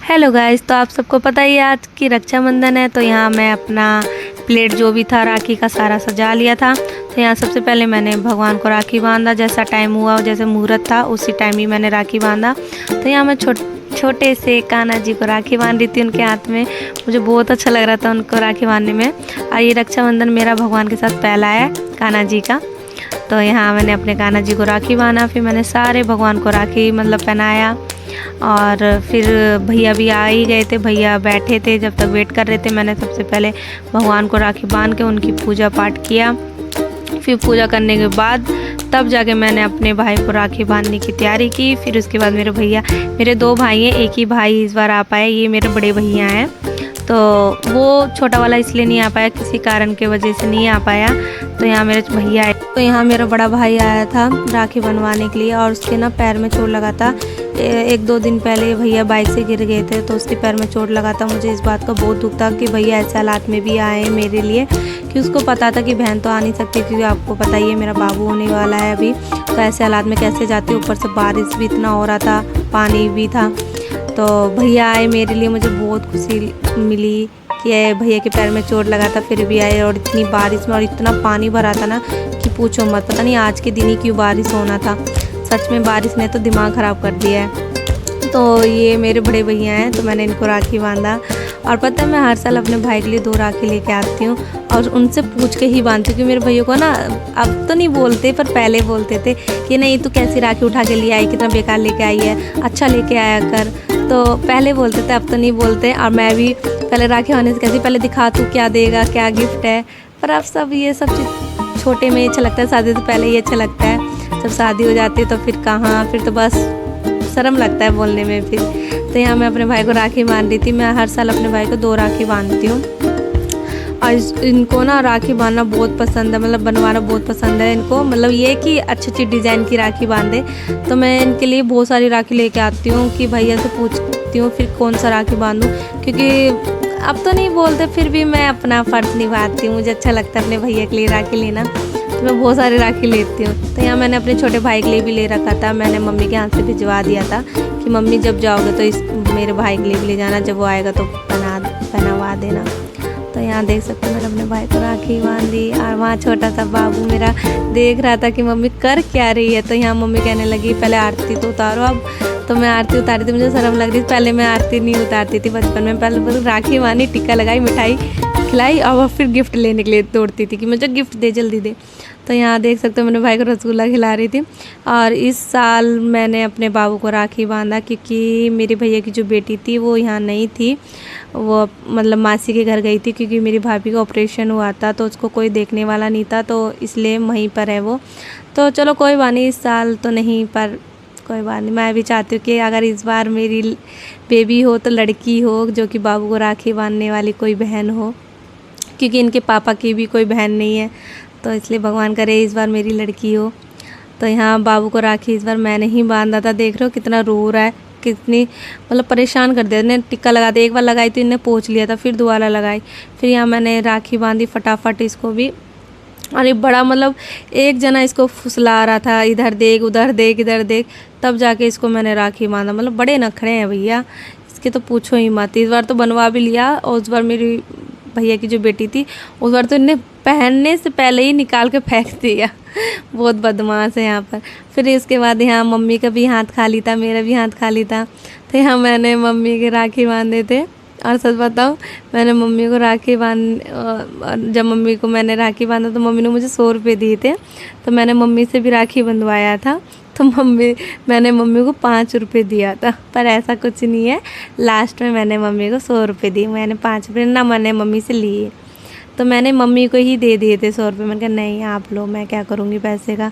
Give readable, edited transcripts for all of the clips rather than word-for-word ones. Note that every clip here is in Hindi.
हेलो गाइस, तो आप सबको पता ही है आज की रक्षाबंधन है। तो यहाँ मैं अपना प्लेट जो भी था राखी का सारा सजा लिया था। तो यहाँ सबसे पहले मैंने भगवान को राखी बांधा, जैसा टाइम हुआ जैसे मुहूर्त था उसी टाइम ही मैंने राखी बांधा। तो यहाँ मैं छोटे से कान्हा जी को राखी बांध रही थी उनके हाथ में। मुझे बहुत अच्छा लग रहा था उनको राखी बांधने में। और ये रक्षाबंधन मेरा भगवान के साथ पहला है कान्हा जी का। तो यहाँ मैंने अपने कान्हा जी को राखी बांधा, फिर मैंने सारे भगवान को राखी पहनाया। और फिर भैया भी आ ही गए थे, भैया बैठे थे जब तक वेट कर रहे थे। मैंने सबसे पहले भगवान को राखी बांध के उनकी पूजा पाठ किया। फिर पूजा करने के बाद तब जाके मैंने अपने भाई को राखी बांधने की तैयारी की। फिर उसके बाद मेरे दो भाई हैं, एक ही भाई इस बार आ पाए, ये मेरे बड़े भैया हैं। तो वो छोटा वाला इसलिए नहीं आ पाया, किसी कारण के वजह से नहीं आ पाया। तो यहाँ मेरे भैया आए, तो यहाँ मेरा बड़ा भाई आया था राखी बनवाने के लिए। और उसके ना पैर में चोट लगा था। 1-2 दिन पहले भैया बाइक से गिर गए थे, तो उसके पैर में चोट लगा था। मुझे इस बात का बहुत दुख था कि भैया ऐसे हालात में भी आए मेरे लिए, कि उसको पता था कि बहन तो आ नहीं सकती, क्योंकि आपको पता ही है मेरा बाबू होने वाला है अभी। तो ऐसे हालात में कैसे जाते, ऊपर से बारिश भी इतना हो रहा था, पानी भी था। तो भैया आए मेरे लिए, मुझे बहुत खुशी मिली कि भैया के पैर में चोट लगा था फिर भी आए। और इतनी बारिश में और इतना पानी भरा था ना कि पूछो मत, पता नहीं आज के दिन ही क्यों बारिश होना था। सच में बारिश ने तो दिमाग ख़राब कर दिया है। तो ये मेरे बड़े भैया हैं, तो मैंने इनको राखी बांधा। और पता है मैं हर साल अपने भाई के लिए 2 राखी लेके आती हूँ और उनसे पूछ के ही बांधती हूँ। क्योंकि मेरे भैया को ना अब तो नहीं बोलते, पर पहले बोलते थे कि नहीं तू कैसी राखी उठा के लिए आई, कितना बेकार लेके आई है, अच्छा लेके आया कर। तो पहले बोलते थे, अब तो नहीं बोलते। और मैं भी पहले राखी बांधने से कहती पहले दिखा तू क्या देगा, क्या गिफ्ट है। पर अब सब ये सब चीज़ छोटे में अच्छा लगता है, शादी से पहले ही अच्छा लगता है। जब शादी हो जाती है तो फिर कहाँ, फिर तो बस शर्म लगता है बोलने में फिर। तो यहाँ मैं अपने भाई को राखी बांध रही थी। मैं हर साल अपने भाई को 2 राखी बांधती हूँ। और इनको ना राखी बांधना बहुत पसंद है, बनवाना बहुत पसंद है इनको। ये कि अच्छी अच्छी डिज़ाइन की राखी बांधे। तो मैं इनके लिए बहुत सारी राखी लेके आती हूँ कि भैया से पूछती हूँ फिर कौन सा राखी बांधूँ। क्योंकि अब तो नहीं बोलते, फिर भी मैं अपना फ़र्ज़ निभाती हूँ। मुझे अच्छा लगता है अपने भैया के लिए राखी लेना, तो मैं बहुत सारी राखी लेती हूँ। तो यहाँ मैंने अपने छोटे भाई के लिए भी ले रखा था। मैंने मम्मी के हाथ से भिजवा दिया था कि मम्मी जब जाओगे तो मेरे भाई के लिए भी ले जाना, जब वो आएगा तो पहनावा देना। तो यहाँ देख सकते हो मैंने अपने भाई को राखी बांधी। और वहाँ छोटा सा बाबू मेरा देख रहा था कि मम्मी कर क्या रही है। तो यहाँ मम्मी कहने लगी पहले आरती तो उतारो। अब तो मैं आरती उतारी थी, मुझे शर्म लग रही थी। पहले मैं आरती नहीं उतारती थी बचपन में, पहले बस राखी बांधी, टिक्का लगाई, मिठाई खिलाई और फिर गिफ्ट लेने के लिए दौड़ती थी कि मुझे गिफ्ट दे, जल्दी दे। तो यहाँ देख सकते हो मैंने भाई को रसगुल्ला खिला रही थी। और इस साल मैंने अपने बाबू को राखी बांधा क्योंकि मेरे भैया की जो बेटी थी वो यहाँ नहीं थी, वो मासी के घर गई थी। क्योंकि मेरी भाभी का ऑपरेशन हुआ था तो उसको कोई देखने वाला नहीं था, तो इसलिए वहीं पर है वो। तो चलो कोई बात नहीं, इस साल तो नहीं, पर कोई बात नहीं। मैं भी चाहती हूँ कि अगर इस बार मेरी बेबी हो तो लड़की हो, जो कि बाबू को राखी बांधने वाली कोई बहन हो। क्योंकि इनके पापा की भी कोई बहन नहीं है, तो इसलिए भगवान करे इस बार मेरी लड़की हो। तो यहाँ बाबू को राखी इस बार मैंने ही बांधा था। देख रहे हो कितना रो रहा है, कितनी परेशान कर दिया। इन्हें टिक्का लगा दिया, एक बार लगाई तो इन्हें पोंछ लिया था, फिर दोबारा लगाई। फिर यहाँ मैंने राखी बांधी फटाफट इसको भी। और ये बड़ा एक जना इसको फुसला रहा था, इधर देख उधर देख इधर देख, तब जाके इसको मैंने राखी बांधा। बड़े नखरे हैं भैया इसके, तो पूछो ही मत। इस बार तो बनवा भी लिया, और उस बार मेरी भैया की जो बेटी थी उस बार तो इन्हें पहनने से पहले ही निकाल के फेंक दिया। बहुत बदमाश है यहाँ पर। फिर इसके बाद यहाँ मम्मी का भी हाथ खाली था, मेरा भी हाथ खाली था। तो यहाँ मैंने मम्मी के राखी बांधे थे। और सच बताऊँ, मैंने मम्मी को जब मम्मी को मैंने राखी बांधा तो मम्मी ने मुझे 100 रुपये दिए थे। तो मैंने मम्मी से भी राखी बंधवाया था, तो मैंने मम्मी को 5 रुपये दिया था। पर ऐसा कुछ नहीं है, लास्ट में मैंने मम्मी को 100 रुपये दिए। मैंने 5 रुपये ना मैंने मम्मी से लिए, तो मैंने मम्मी को ही दे दिए थे 100 रुपये। मैंने कहा नहीं आप लो, मैं क्या करूँगी पैसे का।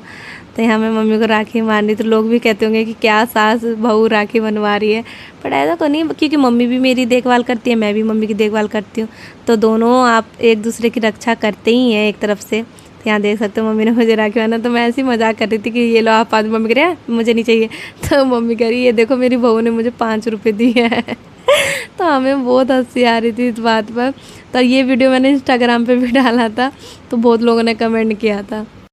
तो यहाँ मैं मम्मी को राखी बांधी, तो लोग भी कहते होंगे कि क्या सास बहू राखी बनवा रही है। पर ऐसा तो नहीं, क्योंकि मम्मी भी मेरी देखभाल करती है, मैं भी मम्मी की देखभाल करती हूँ। तो दोनों आप एक दूसरे की रक्षा करते ही हैं एक तरफ से। तो यहाँ देख सकते हो मम्मी ने मुझे राखी बांधा। तो मैं ऐसे ही मजाक कर रही थी कि ये लो आप 5। मम्मी कह रही है मुझे नहीं चाहिए। तो मम्मी कह रही ये देखो मेरी बहू ने मुझे 5 रुपये दिए हैं। तो हमें बहुत हंसी आ रही थी इस बात पर। तो ये वीडियो मैंने इंस्टाग्राम पे भी डाला था, तो बहुत लोगों ने कमेंट किया था।